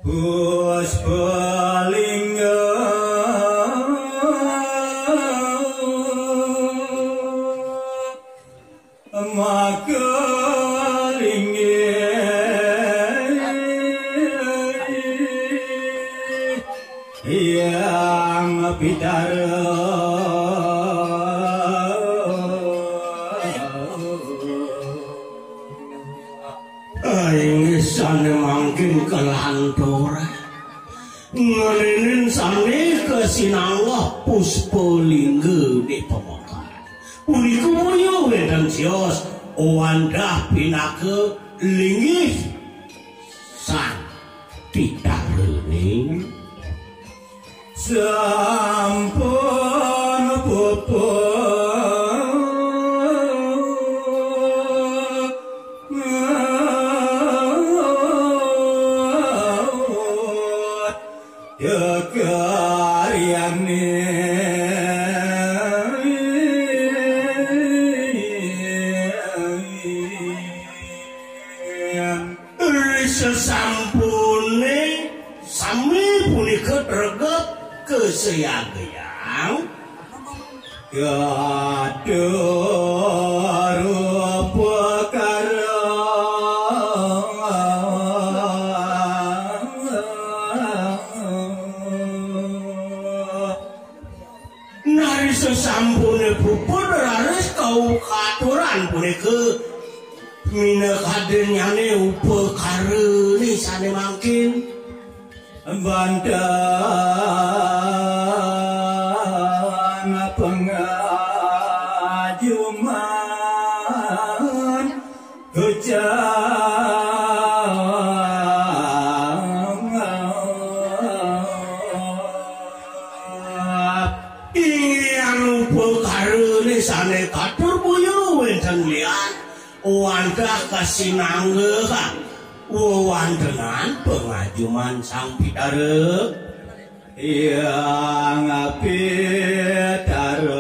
Puspalinga makalinge yang bidara aing sane mangkin kelantora ngalinin sane kesinangah Puspalinga di pemakaran punika mulya wedang sios wandah pinake linggih sang pitarening sampun puput ya karyane sesampune sami punika regep keseyageyang gaduh rupa karo nari sesampune puput raris kau katuran punika minakadenyane upakara ni sane mangkin bandan pengajuman kecap ingin upakara ni sane katur buyu wenten lian wandah kasinanggehan wewantenan pengajuman sang pitare yang pitare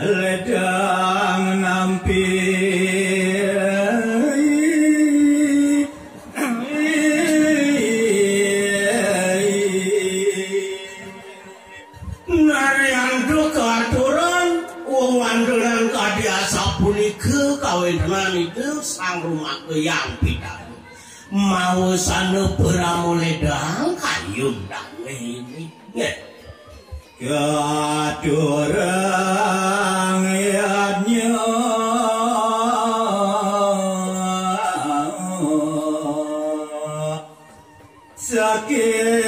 ledang nampi kawenan itu sang rumah yang pitare mau sana pramuledang kayun ini kadurang yadnya sakit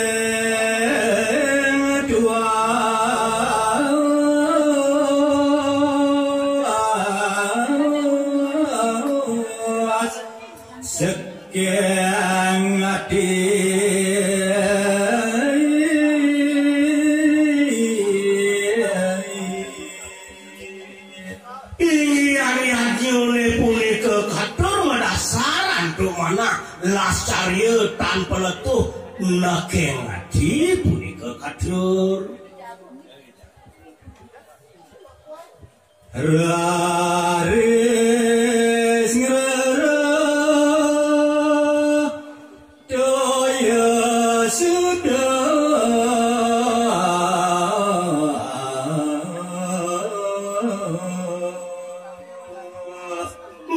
dua sekian hati ingin punika katur madasaran tu mana lascarya tanpa letuh nakeng hati punika katur raris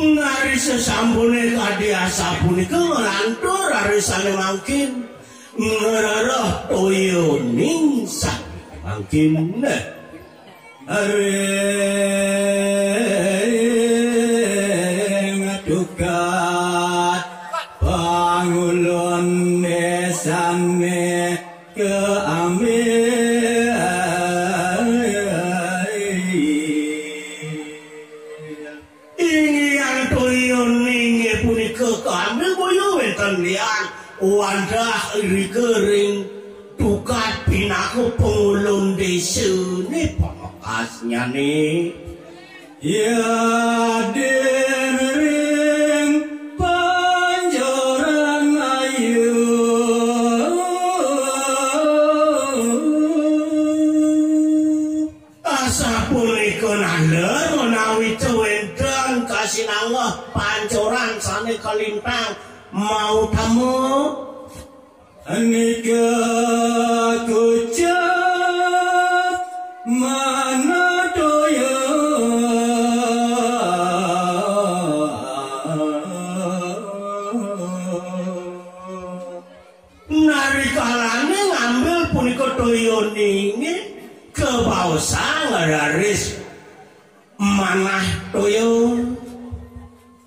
nari sesambune kadiasa punika ngelantur arisane mangkin ngerarah toyo ningsah mangkin ngadukat pangulun nesane keambil lian wandah rikering tukat pinaku pengulun desa ni pamekasnya ni ya dering panjoran ayu asa pun sinangah pancoran sane kalintang mau tamu Anika kucap mana doya narikalane ngambil punika toyo ningi kebausa ngararis manah toyo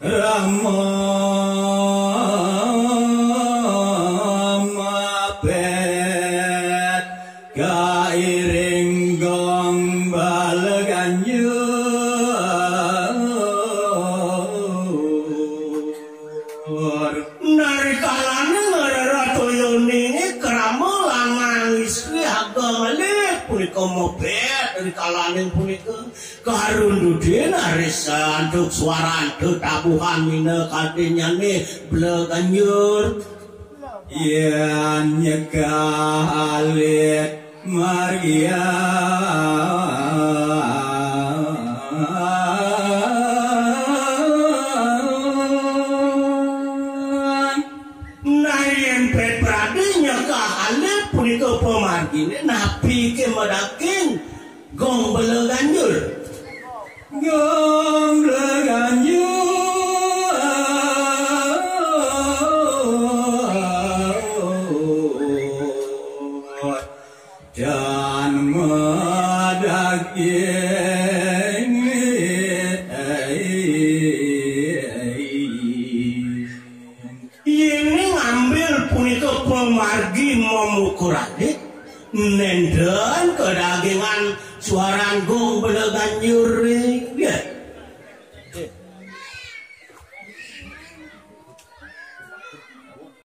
Rama mapet kairing gong balaganyu narikalane ngarara toyo ningi krama langis ki agama le punika mopet narikalane punika karundudin arisan duk suaran duk tabuhan mina kadinyane bleganjur Yan nyekalit Maria nayen pet pradi nyekalit punika pemargine napi ke medaking gong bleganjur Gong leganyu dan medaging ini ngambil punika pemargi memukurade nenden kedagingan suara gong beleganjur ya